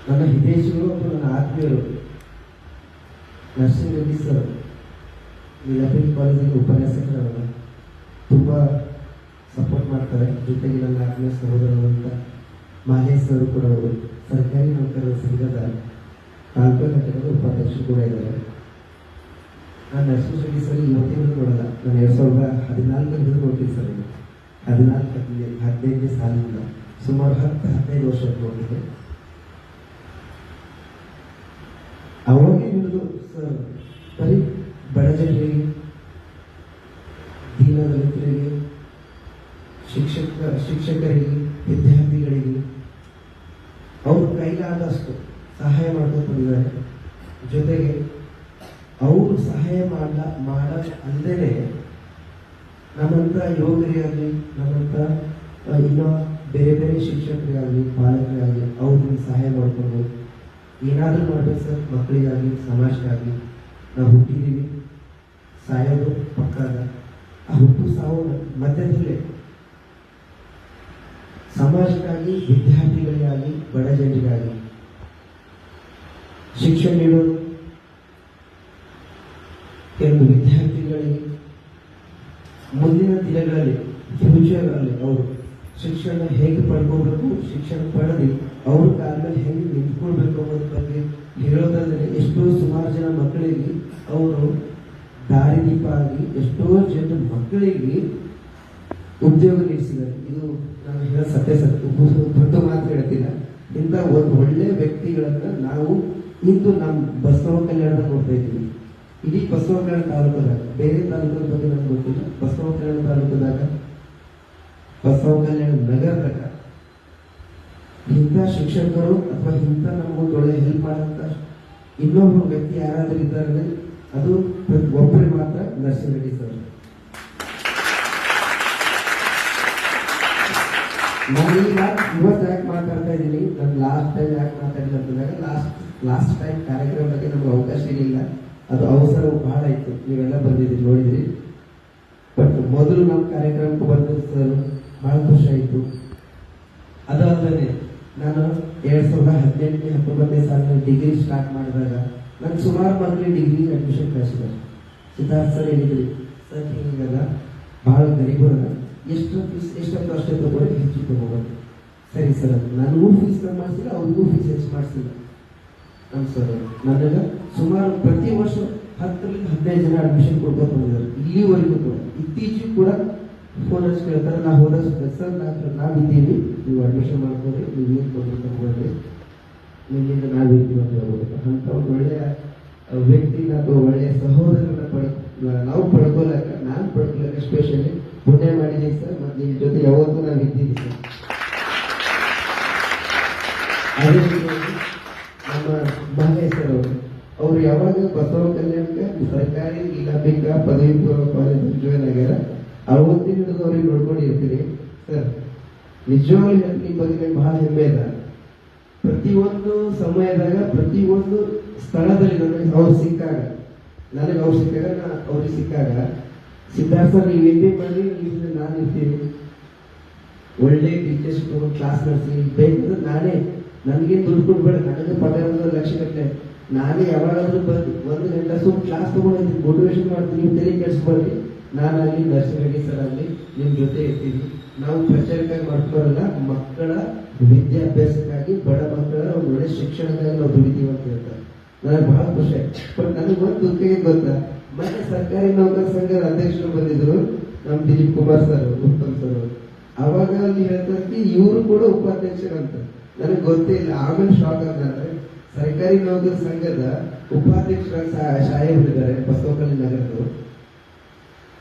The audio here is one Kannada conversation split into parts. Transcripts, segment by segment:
ನನ್ನ ಹಿತೈಷಿಗಳು ಮತ್ತು ನನ್ನ ಆತ್ಮೀಯರು ನರ್ಸಿಂಗ್ ರೆಡ್ಡಿ ಸರ್ ನೀಲಗಿರಿ ಕಾಲೇಜಿನ ಉಪನ್ಯಾಸಕರವರು ತುಂಬ ಸಪೋರ್ಟ್ ಮಾಡ್ತಾರೆ. ಜೊತೆಗೆ ನನ್ನ ಆತ್ಮೀಯ ಸಹೋದರರಂತ ಮಹೇಶ್ ಸರ್ ಕೂಡ ಅವರು ಸರ್ಕಾರಿ ನೌಕರರ ಸಂಘದ ತಾಲೂಕು ಘಟಕದ ಉಪಾಧ್ಯಕ್ಷರು ಕೂಡ ಇದ್ದಾರೆ. ನಾನು ನರ್ಸಿಂಗ್ ರೆಡ್ಡಿ ಸರ್ ಇವತ್ತಿನ ನೋಡಲ್ಲ, ನಾನು 2014 ಹಿಡಿದು ನೋಡ್ತೀನಿ ಸರ್. 14-15 ಸಾಲಿಂದ ಸುಮಾರು 10-15 ವರ್ಷ ನೋಡಿದೆ. ಅವಾಗೇ ಹಿಡಿದು ಸರ್ ಬರೀ ಬಡ ಜನರಿಗೆ, ದೀನದಲಿತರಿಗೆ, ಶಿಕ್ಷಕರಿಗೆ, ವಿದ್ಯಾರ್ಥಿಗಳಿಗೆ ಅವರು ಕೈಲಾದಷ್ಟು ಸಹಾಯ ಮಾಡ್ಕೊಂಡು ಬಂದಿದ್ದಾರೆ. ಜೊತೆಗೆ ಅವರು ಸಹಾಯ ಅಲ್ಲದೆ ನಮ್ಮಂಥ ಯುವಕರಿಗಾಗಲಿ, ನಮ್ಮಂಥ ಇನ್ನೂ ಬೇರೆ ಬೇರೆ ಶಿಕ್ಷಕರಿಗಾಗಲಿ, ಪಾಲಕರಿಗಾಗಲಿ ಅವ್ರಿಗೆ ಸಹಾಯ ಮಾಡಿಕೊಂಡು ಏನಾದರೂ ಮಾಡಬೇಕು ಸರ್ ಮಕ್ಕಳಿಗಾಗಲಿ, ಸಮಾಜಕ್ಕಾಗಲಿ. ನಾವು ಹುಟ್ಟಿದ್ದೀವಿ, ಸಾಯೋದು ಪಕ್ಕದ. ಆ ಹುಟ್ಟು ಸಾವು ಮಧ್ಯದಲ್ಲೇ ಸಮಾಜಕ್ಕಾಗಿ, ವಿದ್ಯಾರ್ಥಿಗಳಿಗಾಗಿ, ಬಡ ಜನರಿಗಾಗಿ ಶಿಕ್ಷಣ ನೀಡೋದು. ಕೆಲವು ವಿದ್ಯಾರ್ಥಿಗಳಿಗೆ ಮುಂದಿನ ದಿನಗಳಲ್ಲಿ, ಫ್ಯೂಚರಲ್ಲಿ ಅವರು ಶಿಕ್ಷಣ ಹೇಗೆ ಪಡ್ಕೋಬೇಕು, ಶಿಕ್ಷಣ ಪಡೆದು ಅವ್ರ ಕಾಲ ಮೇಲೆ ಹೇಗೆ ನಿಂತ್ಕೊಳ್ಬೇಕು ಅನ್ನೋದ್ರ ಬಗ್ಗೆ ಹೇಳೋದ್ರಲ್ಲಿ ಎಷ್ಟೋ ಸುಮಾರು ಜನ ಮಕ್ಕಳಿಗೆ ಅವರು ದಾರಿದೀಪ ಆಗಿ ಎಷ್ಟೋ ಜನ ಮಕ್ಕಳಿಗೆ ಉದ್ಯೋಗ ನೀಡಿಸಿದ್ದಾರೆ. ಇದು ನಾನು ಹೇಳೋ ದೊಡ್ಡ ಮಾತು ಹೇಳ್ತಿಲ್ಲ. ಇಂಥ ಒಂದು ಒಳ್ಳೆ ವ್ಯಕ್ತಿಗಳನ್ನ ನಾವು ಇಂದು ನಮ್ಮ ಬಸವ ಕಲ್ಯಾಣದ ನೋಡ್ತಾ ಇದ್ದೀವಿ. ಇಡೀ ಬಸವ ಕಲ್ಯಾಣ ತಾಲೂಕದಾಗ, ಬೇರೆ ತಾಲೂಕದ ಬಗ್ಗೆ ನಮ್ಗೆ ಗೊತ್ತಿಲ್ಲ, ಬಸವ ಕಲ್ಯಾಣ ತಾಲೂಕದಾಗ, ಬಸವ ಕಲ್ಯಾಣ ನಗರದಾಗ ಇಂಥ ಶಿಕ್ಷಕರು ಅಥವಾ ಇಂಥ ನಮಗೊಂದು ಒಳ್ಳೆ ಹೆಲ್ಪ್ ಮಾಡೋಂಥ ಇನ್ನೊಬ್ಬರು ವ್ಯಕ್ತಿ ಯಾರಾದರೂ ಇದ್ದಾರೆ ಅದು ಒಬ್ಬರಿಗೆ ಮಾತ್ರ ನರ್ಸಿಂಗ್ ರೆಡ್ಡಿ ಸರ್. ನಾನು ಇವತ್ತು ಯಾಕೆ ಮಾತಾಡ್ತಾ ಇದ್ದೀನಿ, ನಾನು ಲಾಸ್ಟ್ ಟೈಮ್ ಯಾಕೆ ಮಾತಾಡಿಲ್ಲ ಅಂತಂದಾಗ ಲಾಸ್ಟ್ ಟೈಮ್ ಕಾರ್ಯಕ್ರಮ ಬಗ್ಗೆ ನಮ್ಗೆ ಅವಕಾಶ ಇರಲಿಲ್ಲ. ಅದು ಅವಸರ ಬಹಳ ಇತ್ತು, ನೀವೆಲ್ಲ ಬಂದಿದ್ದೀರಿ ನೋಡಿದ್ರಿ. ಬಟ್ ಮೊದಲು ನಮ್ಮ ಕಾರ್ಯಕ್ರಮಕ್ಕೆ ಬಂದ ಸರ್ ಬಹಳ ಖುಷಿ ಆಯಿತು. ಅದಲ್ಲದೆ ನಾನು 2018-19 ಸಾಲಿನಲ್ಲಿ ಡಿಗ್ರಿ ಸ್ಟಾರ್ಟ್ ಮಾಡಿದಾಗ ನಾನು ಸುಮಾರು ಮಕ್ಕಳಿಗೆ ಡಿಗ್ರಿ ಅಡ್ಮಿಷನ್ ಕಳಿಸಿದ್ದಾರೆ. ಸಿದ್ಧಾರ್ಥ ಸರ್ ಹೇಳಿದ್ರಿ, ಸರ್ ಹೀಗಲ್ಲ ಭಾಳ ಗರೀಬರಲ್ಲ, ಎಷ್ಟೊಂದು ಅಷ್ಟೇ ತಗೊಂಡು ಹೆಚ್ಚು ತಗೋಬೋದು. ಸರಿ ಸರ್, ನನಗೂ ಫೀಸ್ ಕಮ್ಮಿ ಮಾಡಿಸಿಲ್ಲ, ಅವ್ರಿಗೂ ಫೀಸ್ ಹೆಚ್ಚು ಮಾಡಿಸಿಲ್ಲ ನಮ್ಮ ಸರ್. ನನಗೆ ಸುಮಾರು ಪ್ರತಿ ವರ್ಷ 10-15 ಜನ ಅಡ್ಮಿಷನ್ ಕೊಡ್ಕೊಂಡು ಬಂದಿದ್ದಾರೆ ಇಲ್ಲಿವರೆಗೂ ಕೂಡ. ಇತ್ತೀಚೆಗೂ ಕೂಡ ಫೋನ್ ಹಚ್ಚಿ ಕೇಳ್ತಾರೆ, ನಾವು ಹೋದ ಸರ್ ನಾವಿದ್ದೀವಿ, ನೀವು ಅಡ್ಮಿಷನ್ ಮಾಡ್ಕೊಳ್ಳಿ, ನೀವು ಏನು ತೊಂದರೆ ತಗೊಳ್ರಿ, ನಿಮ್ಮಿಂದ ನಾವಿರ್ತೀವಿ ಅಂತ ಹೇಳ್ಬೋದು. ಅಂಥ ಒಂದು ಒಳ್ಳೆಯ ವ್ಯಕ್ತಿನ ಅಥವಾ ಒಳ್ಳೆಯ ಸಹೋದರನ ನಾವು ಪಡ್ಕೊಳಕ, ನಾನು ಪಡ್ಕೊಳಕ ಸ್ಪೆಷಲಿ ಪುಣ್ಯ ಮಾಡಿದ್ದೀನಿ ಸರ್. ಮತ್ತು ನಿಮ್ಮ ಜೊತೆ ಯಾವತ್ತೂ ನಾವು ಇದ್ದೀವಿ ಸರ್. ಅದೇ ನಮ್ಮ ಮಹೇಶ್ ಸರ್ ಅವರು ಯಾವಾಗ ಬಸವ ಕಲ್ಯಾಣಕ್ಕೆ ಸರ್ಕಾರಿ ಇಲಾಖಾ ಪದವಿ ಪೂರ್ವ ಕಾಲೇಜ್ ಜಾಯ್ನ್ ಆಗ್ಯಾರ, ಅವತ್ತಿನ ಹಿಡಿದು ಅವ್ರಿಗೆ ನೋಡ್ಕೊಂಡಿರ್ತೀನಿ ಸರ್. ನಿಜವಾಗ್ಲೂ ನಿಮ್ಮ ಬಗ್ಗೆ ಬಹಳ ಹೆಮ್ಮೆ ಇದೆ. ಪ್ರತಿಯೊಂದು ಸಮಯದಾಗ, ಪ್ರತಿಯೊಂದು ಸ್ಥಳದಲ್ಲಿ ನನಗೆ ಅವ್ರು ಸಿಕ್ಕಾಗ ಅವ್ರಿಗೆ ಸಿಕ್ಕಾಗ ಸಿದ್ಧಾರ್ಥ ಸರ್ ನೀವು ಏನೇ ಮಾಡಿ ನಾನು ಇರ್ತೀನಿ, ಒಳ್ಳೆ ಟೀಚರ್ಸ್ ಕ್ಲಾಸ್ ನಡೆಸಿ ಬೇಕಾದ್ರೆ ನಾನೇ, ನನಗೇನು ದುಡ್ಡು ಕೊಡ್ಬೇಡ, ನನಗೆ ಪಠ್ಯ ಲಕ್ಷ ಗಟ್ಟಲೆ ನಾನೇ ಯಾವಾಗಾದ್ರೂ ಬಂದು 1 ಗಂಟೆ ಸುಮ್ಮನೆ ಕ್ಲಾಸ್ ತಗೊಂಡಿದ್ದೀನಿ, ಮೋಟಿವೇಶನ್ ಮಾಡ್ತೀನಿ, ನೀವು ತಲೆ ಕೆಡಿಸ್ಕೊಳ್ರಿ. ನಾನಾಗಲಿ ನರ್ಸಿಂಗ್ ರೆಡ್ಡಿ ಸರ್ ಆಗಲಿ ನಿಮ್ಮ ಜೊತೆ ಇರ್ತೀವಿ. ನಾವು ಪ್ರಚಾರಕ್ಕಾಗಿ ಮಾಡ್ಕೊಳ್ಳಲ್ಲ, ಮಕ್ಕಳ ವಿದ್ಯಾಭ್ಯಾಸಕ್ಕಾಗಿ, ಬಡ ಮಕ್ಕಳ ಒಂದು ಒಳ್ಳೆ ಶಿಕ್ಷಣಕ್ಕಾಗಿ ನಾವು ದುಡಿತೀವಿ ಅಂತ ಹೇಳ್ತಾರೆ. ನನಗೆ ಬಹಳ ಖುಷಿ ಆಯ್ತು. ಬಟ್ ನನಗೆ ಒಂದು ದುಃಖ ಏನು ಗೊತ್ತಾ, ಮತ್ತೆ ಸರ್ಕಾರಿ ನೌಕರ ಸಂಘದ ಅಧ್ಯಕ್ಷರು ಬಂದಿದ್ರು, ನಮ್ಮ ದಿಲೀಪ್ ಕುಮಾರ್ ಸರ್, ಉತ್ತಮ್ ಸರ್. ಅವಾಗ ಅಲ್ಲಿ ಹೇಳ್ತಾರೆ ಇವರು ಕೂಡ ಉಪಾಧ್ಯಕ್ಷರಂತ. ನನಗೆ ಗೊತ್ತೇ ಇಲ್ಲ. ಆಮೇಲೆ ಶಾಕ್ ಆಗ್ತಾರೆ, ಸರ್ಕಾರಿ ನೌಕರ ಸಂಘದ ಉಪಾಧ್ಯಕ್ಷರಾಗಿ ಶಾಲೆ ಬಿಟ್ಟಿದ್ದಾರೆ ಬಸವ ಕಲ್ಯಾಣ ನಗರದವರು.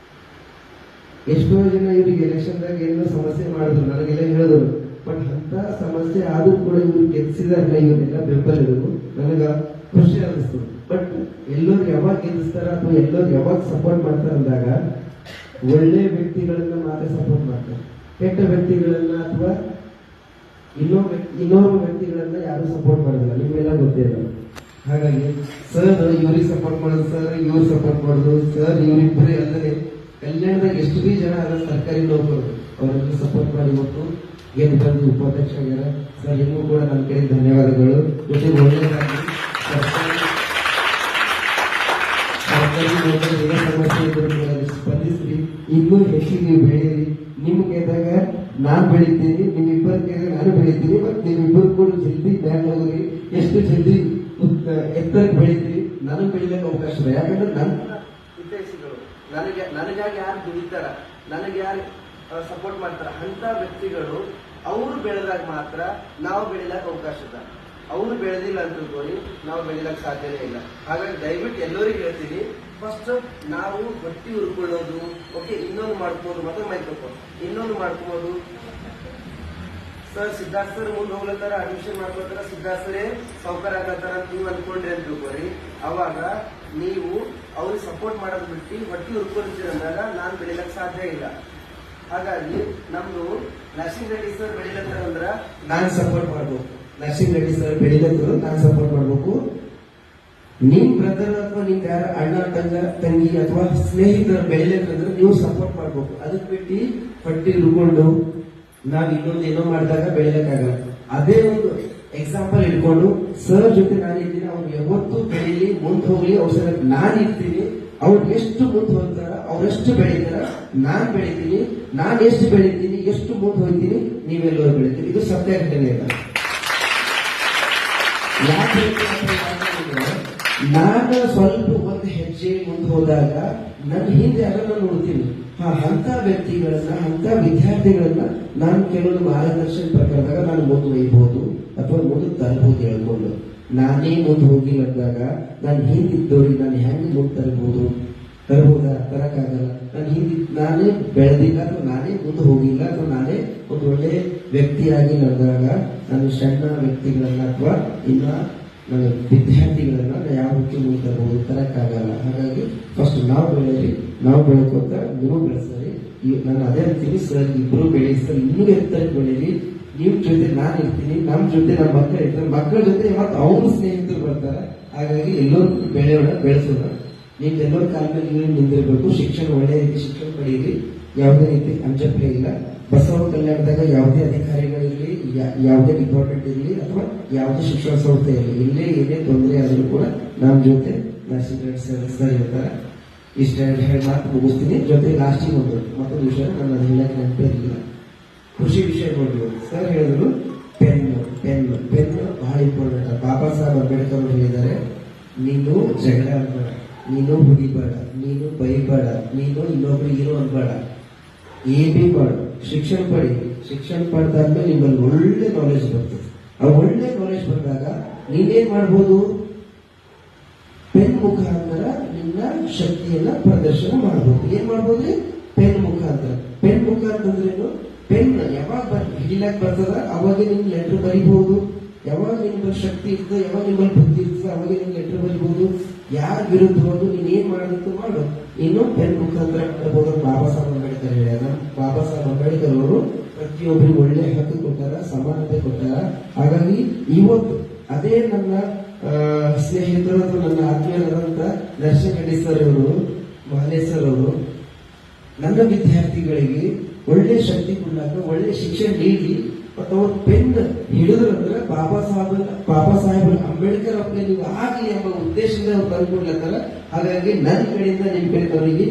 ಎಷ್ಟೋ ಜನ ಇವ್ರಿಗೆ ಎಲೆಕ್ಷನ್ದಾಗ ಏನೋ ಸಮಸ್ಯೆ ಮಾಡಿದ್ರು, ನನಗೆಲ್ಲ ಹೇಳಿದ್ರು. ಬಟ್ ಅಂತ ಸಮಸ್ಯೆ ಆದ್ರೂ ಕೂಡ ಇವ್ರು ಗೆಲ್ಲಿಸಿದಾರಲ್ಲ, ಇವನ್ನೆಲ್ಲ ಬೆಂಬಲಿದ್ರು, ನನಗೆ ಖುಷಿ ಅನ್ನಿಸ್ತು. ಬಟ್ ಎಲ್ಲರೂ ಯಾವಾಗ ಗೆಲ್ಲಿಸ್ತಾರ ಅಥವಾ ಎಲ್ಲರೂ ಯಾವಾಗ ಸಪೋರ್ಟ್ ಮಾಡ್ತಾರೆ ಅಂದಾಗ ಒಳ್ಳೆ ವ್ಯಕ್ತಿಗಳನ್ನ ಮಾತ್ರ ಸಪೋರ್ಟ್ ಮಾಡ್ತಾರೆ, ಕೆಟ್ಟ ವ್ಯಕ್ತಿಗಳನ್ನ ಅಥವಾ ಇನ್ನೊಬ್ಬ ವ್ಯಕ್ತಿಗಳನ್ನ ಯಾರು ಸಪೋರ್ಟ್ ಮಾಡೋದಿಲ್ಲ, ನಿಮ್ಗೆಲ್ಲ ಗೊತ್ತೇ ಇಲ್ಲ. ಹಾಗಾಗಿ ಸರ್ ಇವ್ರಿಗೆ ಸಪೋರ್ಟ್ ಮಾಡೋದು, ಸರ್ ಇವ್ರು ಸಪೋರ್ಟ್ ಮಾಡೋದು, ಸರ್ ಇವರಿಬ್ಬರೇ ಅಲ್ಲದೆ ಕಲ್ಯಾಣದಾಗ ಎಷ್ಟು ಬಿ ಜನ ಅದ ಸರ್ಕಾರಿ ನೌಕರರು ಅವರನ್ನು ಸಪೋರ್ಟ್ ಮಾಡಿ ಇವತ್ತು ಗೆದ್ದು ಬಂದು ಉಪಾಧ್ಯಕ್ಷ ಆಗ್ಯಾರ. ಸರ್ ನಿಮಗೂ ಕೂಡ ನನ್ನ ಕಡೆ ಧನ್ಯವಾದಗಳು. ಜೊತೆಗೆ ಒಳ್ಳೆಯದಾಗಿ ಸರ್ಕಾರಿ ನೌಕರರು ಏನೇ ಸಮಸ್ಯೆ ಇದ್ರೂ ಕೂಡ ಅದಕ್ಕೆ ಸ್ಪಂದಿಸ್ರಿ, ಇನ್ನೂ ಹೆಚ್ಚಿಗೆ ನೀವು ಬೆಳೆಯಿರಿ. ನಿಮ್ ಕೇಳಿದಾಗ ನಾನ್ ಬೆಳಿತೀನಿ, ನಿಮ್ಮಿಬ್ಬರು ಕೇಳಿದಾಗ ನಾನು ಬೆಳಿತೀನಿ. ಮತ್ತೆ ನಿಮ್ಮಿಬ್ಬರು ಕೂಡ ಜಲ್ದಿ ಬ್ಯಾಂಕ್ ಹೋಗ್ರಿ, ಎಷ್ಟು ಜಲ್ದಿ ಎತ್ತರಕ್ಕೆ ಬೆಳಿತೀರಿ. ನನಗೆ ಬೆಳಿಲಿಕ್ಕೆ ಅವಕಾಶ ಇದೆ. ಯಾಕಂದ್ರೆ ನನ್ನ ಹಿತೈಷಿಗಳು ನನಗಾಗಿ ಯಾರು ದುಡಿತಾರ, ನನಗೆ ಯಾರು ಸಪೋರ್ಟ್ ಮಾಡ್ತಾರ ಅಂತ ವ್ಯಕ್ತಿಗಳು ಅವ್ರು ಬೆಳೆದಾಗ ಮಾತ್ರ ನಾವು ಬೆಳಿಲಕ್ಕೆ ಅವಕಾಶ ಇದೆ. ಅವ್ರು ಬೆಳೆದಿಲ್ಲ ಅಂತ ತಿಳ್ಕೊಳ್ಳಿ, ನಾವು ಬೆಳಿಲಕ್ಕೆ ಸಾಧ್ಯನೇ ಇಲ್ಲ. ಹಾಗಾಗಿ ದಯವಿಟ್ಟು ಎಲ್ಲರಿಗೂ ಹೇಳ್ತೀನಿ, ಫಸ್ಟ್ ನಾವು ಹೊಟ್ಟಿ ಹುರ್ಕೊಳ್ಳೋದು, ಓಕೆ, ಇನ್ನೊಂದು ಮಾಡ್ಕೋದು, ಮತ್ತೆ ಮೈಕ್ರೋಫೋನ್ ಇನ್ನೊಂದು ಮಾಡ್ಕೋದು. ಸರ್ ಸಿದ್ಧಾರ್ಥ ಸರ್ ಮುಂದೆ ಹೋಗ್ಲತ್ತಾರ, ಅಡ್ಮಿಷನ್ ಮಾಡ್ಕೊಳ್ತಾರ, ಸಿದ್ಧಾರ್ಥ ಸರೇ ಸೌಕರ್ಯ ಆಗತ್ತಾರ ಅಂತ ನೀವು ಅನ್ಕೊಂಡ್ರಿ ಅಂತ ತಿಳ್ಕೊರಿ. ಅವಾಗ ನೀವು ಅವ್ರಿಗೆ ಸಪೋರ್ಟ್ ಮಾಡೋದು ಬಿಟ್ಟು ಹೊಟ್ಟಿ ಹುರ್ಕೊಳ್ತೀರ ಅಂದಾಗ ನಾನು ಬೆಳಿಲಕ್ಕೆ ಸಾಧ್ಯ ಇಲ್ಲ. ಹಾಗಾಗಿ ನಮ್ದು ನರ್ಸಿಂಗ್ ರೆಡ್ಡಿ ಸರ್ ಬೆಳಿಲತ್ತಾರ ಅಂದ್ರ ನಾನು ಸಪೋರ್ಟ್ ಮಾಡ್ಬೇಕು. ನರ್ಸಿಂಗ್ ರೆಡ್ಡಿ ಸರ್ ಬೆಳಿಲತ್ತರು ನಾನು ಸಪೋರ್ಟ್ ಮಾಡ್ಬೇಕು. ನಿಮ್ ಬ್ರದರ್ ಅಥವಾ ನಿಮ್ ಯಾರ ಅಣ್ಣ ತಂಗಿ ಅಥವಾ ಸ್ನೇಹಿತರು ಬೆಳಿಲತ್ತಂದ್ರೆ ನೀವು ಸಪೋರ್ಟ್ ಮಾಡ್ಬೇಕು. ಅದಕ್ಕೆ ಬಿಟ್ಟು ಹೊಟ್ಟಿ ಹುರ್ಕೊಂಡು ನಾವ್ ಇನ್ನೊಂದು ಏನೋ ಮಾಡಿದಾಗ ಬೆಳಿಲಕ್ಕಾಗಲ್ಲ. ಅದೇ ಒಂದು ಎಕ್ಸಾಂಪಲ್ ಇಟ್ಕೊಂಡು ಸರ್ ಜೊತೆ ನಾನಿದ್ದೀನಿ, ಅವ್ರು ಯಾವತ್ತು ಬೆಳೀಲಿ, ಮುಂದೆ ಹೋಗ್ಲಿ, ಅವ್ರ ಸಲ ನಾನು ಇರ್ತೀನಿ. ಅವ್ರು ಎಷ್ಟು ಮುಂದೆ ಹೋಗ್ತಾರ, ಅವ್ರೆಷ್ಟು ಬೆಳೀತಾರ, ನಾನ್ ಬೆಳಿತೀನಿ. ನಾನ್ ಎಷ್ಟು ಬೆಳಿತೀನಿ, ಎಷ್ಟು ಮುಂದೆ ಹೋಗ್ತೀನಿ, ನೀವೆಲ್ಲರೂ ಬೆಳಿತೀನಿ. ಇದು ಸತ್ಯ ಘಟನೆ ಇಲ್ಲ. ಯಾಕೆ ನಾನು ಸ್ವಲ್ಪ ಒಂದು ಹೆಜ್ಜೆ ಮುಂದೆ ಹೋದಾಗ ನನ್ನ ಹಿಂದೆ ಅದನ್ನ ನೋಡ್ತೀನಿ. ಅಂತ ವ್ಯಕ್ತಿಗಳನ್ನ, ಅಂತ ವಿದ್ಯಾರ್ಥಿಗಳನ್ನ ನಾನು ಕೆಲವೊಂದು ಮಾರ್ಗದರ್ಶನ ಪ್ರಕಾರದಾಗ ನಾನು ಮುಂದೆ ಒಯ್ಯಬಹುದು ಅಥವಾ ಮುಂದೆ ತರಬಹುದು. ಹೇಳ್ಕೊಂಡು ನಾನೇ ಮುಂದೆ ಹೋಗಿಲ್ಲ ಅಂದಾಗ ನಾನು ಹಿಂದಿದ್ದವ್ರಿಗೆ ನಾನು ಹೆಂಗೆ ಮುಂದೆ ತರಬಹುದಾ? ತರಕ್ಕಾಗಲ್ಲ. ನಾನೇ ಬೆಳೆದಿಲ್ಲ ಅಥವಾ ನಾನೇ ಮುಂದೆ ಹೋಗಿಲ್ಲ ಅಥವಾ ನಾನೇ ಒಂದು ಒಳ್ಳೆ ವ್ಯಕ್ತಿಯಾಗಿಲ್ಲ ಅಂದಾಗ ನಾನು ಸಣ್ಣ ವ್ಯಕ್ತಿಗಳನ್ನ ಅಥವಾ ಇನ್ನ ನನ್ನ ವಿದ್ಯಾರ್ಥಿಗಳನ್ನ ಯಾವ ರೀತಿ ಮುಂದೆ ತರಬಹುದು? ತರಕ್ಕಾಗಲ್ಲ. ಹಾಗಾಗಿ ಫಸ್ಟ್ ನಾವು ಬೆಳೆಯಿರಿ, ನಾವು ಬೆಳ್ಕೊತ ನೀವು ಬೆಳೆಸರಿ. ನಾನು ಅದೇ ಅಂತೀನಿ ಸರ್, ಇಬ್ರು ಬೆಳಿ ಸರ್, ಇನ್ನೂ ಎತ್ತರಕ್ಕೆ ಬೆಳೀರಿ. ನಿಮ್ ಜೊತೆ ನಾನು ಇರ್ತೀನಿ, ನಮ್ ಜೊತೆ ನಮ್ಮ ಮಕ್ಕಳು ಇರ್ತಾರೆ, ಮಕ್ಕಳ ಜೊತೆ ಮತ್ತೆ ಅವ್ರ ಸ್ನೇಹಿತರು ಬರ್ತಾರೆ. ಹಾಗಾಗಿ ಎಲ್ಲರೂ ಬೆಳೆಯೋಣ, ಬೆಳೆಸೋಣ. ನಿಮ್ದೆಲ್ಲರ ಕಾಲ ಮೇಲೆ ನೀವು ನಿಂದಿರಬೇಕು. ಶಿಕ್ಷಣ ಒಳ್ಳೆ ರೀತಿ ಶಿಕ್ಷಣ ಪಡೆಯಿರಿ, ಯಾವುದೇ ರೀತಿ ಅಂಜಪೆ ಇಲ್ಲ. ಬಸವ ಕಲ್ಯಾಣದಾಗ ಯಾವುದೇ ಅಧಿಕಾರಿಗಳಿರಲಿ, ಯಾವುದೇ ಡಿಪಾರ್ಟ್ಮೆಂಟ್ ಇರಲಿ ಅಥವಾ ಯಾವುದೇ ಶಿಕ್ಷಣ ಸಂಸ್ಥೆ ಇರಲಿ, ಇಲ್ಲೇ ಏನೇ ತೊಂದರೆ ಆದರೂ ಕೂಡ ನಮ್ಮ ಜೊತೆ ನರ್ಸಿಂಗ್ ಸರ್ ಇರ್ತಾರೆ. ಇಷ್ಟ ಹೇಳಿ ಮಾತು ಮುಗಿಸ್ತೀನಿ. ಜೊತೆ ಲಾಸ್ಟಿಗೆ ಮತ್ತೊಂದು ವಿಷಯ ನಾನು ಹೇಳಕ್ಕೆ ನೆನಪಿರಲಿಲ್ಲ. ಕೃಷಿ ವಿಷಯ ನೋಡ್ಬೋದು. ಸರ್ ಹೇಳಿದ್ರು ಪೆನ್ನು ಬಹಳ ಇಂಪಾರ್ಟೆಂಟ್. ಬಾಬಾ ಸಾಹೇಬ್ ಅಂಬೇಡ್ಕರ್ ಅವರು ಹೇಳಿದ್ದಾರೆ, ನೀನು ಜಗಳ ಅನ್ಬೇಡ, ನೀನು ಹುಡಿಬೇಡ, ನೀನು ಬೈಬೇಡ, ನೀನು ಇನ್ನೊಬ್ರಿಗೆ ಏನೋ ಅನ್ಬೇಡ, ಏನೇ ಮಾಡು, ಶಿಕ್ಷಣ ಪಡಿ. ಶಿಕ್ಷಣ ಪಡೆದಾದ್ಮೇಲೆ ನಿಮ್ಮಲ್ಲಿ ಒಳ್ಳೆ ನಾಲೆಜ್ ಬರ್ತದೆ. ಆ ಒಳ್ಳೆ ನಾಲೆಜ್ ಬಂದಾಗ ನೀನೇನ್ ಮಾಡ್ಬೋದು? ಪೆನ್ ಮುಖಾಂತರ ನಿನ್ನ ಶಕ್ತಿಯನ್ನ ಪ್ರದರ್ಶನ ಮಾಡಬಹುದು. ಏನ್ ಮಾಡ್ಬೋದು? ಪೆನ್ ಮುಖಾಂತರ. ಪೆನ್ ಮುಖಾಂತಂದ್ರೇನು? ಪೆನ್ ಯಾವಾಗ ಹಿಡಿಲಕ್ ಬರ್ತದ ಅವಾಗ ನಿಮ್ ಲೆಟರ್ ಬರಿಬಹುದು. ಯಾವಾಗ ನಿಮ್ಮಲ್ಲಿ ಶಕ್ತಿ ಇರ್ತದೆ, ಯಾವಾಗ ನಿಮ್ಮಲ್ಲಿ ಬುದ್ಧಿ ಇರ್ತದೆ, ಅವಾಗ ನಿಮ್ ಲೆಟರ್ ಬರಿಬಹುದು. ಯಾರ ವಿರುದ್ಧವಾಗಿ ನೀನ್ ಏನ್ ಮಾಡಬೇಕು ಮಾಡು, ಇನ್ನು ಪೆನ್ ಮುಖಾಂತರ ಮಾಡಬಹುದು. ಬಾಬಾ ಸಾಹೇಬ್ ಅಂಬೇಡ್ಕರ್ ಹೇಳ್ಯಾರ. ಬಾಬಾ ಸಾಹೇಬ್ ಅಂಬೇಡ್ಕರ್ ಅವರು ಪ್ರತಿಯೊಬ್ಬರಿಗೆ ಒಳ್ಳೆ ಹಕ್ಕು ಕೊಟ್ಟಾರ, ಸಮಾನತೆ ಕೊಟ್ಟಾರ. ಹಾಗಾಗಿ ಇವತ್ತು ಅದೇ ನನ್ನ ಸ್ನೇಹಿತರು ಅಥವಾ ನನ್ನ ಆತ್ಮೀಯರಾದಂತ ನರ್ಸಿಂಗ್ ರೆಡ್ಡಿ ಸರ್ ಅವರು, ಮಹಲೇಶ್ವರ್ ಅವರು ನನ್ನ ವಿದ್ಯಾರ್ಥಿಗಳಿಗೆ ಒಳ್ಳೆ ಶಕ್ತಿ ಕೊಡ್ಲಾಕ, ಒಳ್ಳೆ ಶಿಕ್ಷಣ ನೀಡಿ ಮತ್ತು ಅವ್ರ ಪೆನ್ ಹಿಡಿದ್ರಂದ್ರೆ ಬಾಬಾ ಸಾಹೇಬ್ ಅಂಬೇಡ್ಕರ್ ಅವ್ರಿಗೆ ನೀವು ಆಗಲಿ ಎಂಬ ಉದ್ದೇಶದಿಂದ ಅವ್ರು ತಂದ್ಕೊಡ್ಲತ್ತಾರ. ಹಾಗಾಗಿ ನನ್ನ ಕಡೆಯಿಂದ ನಿಮ್ ಕಡೆ ಅವರಿಗೆ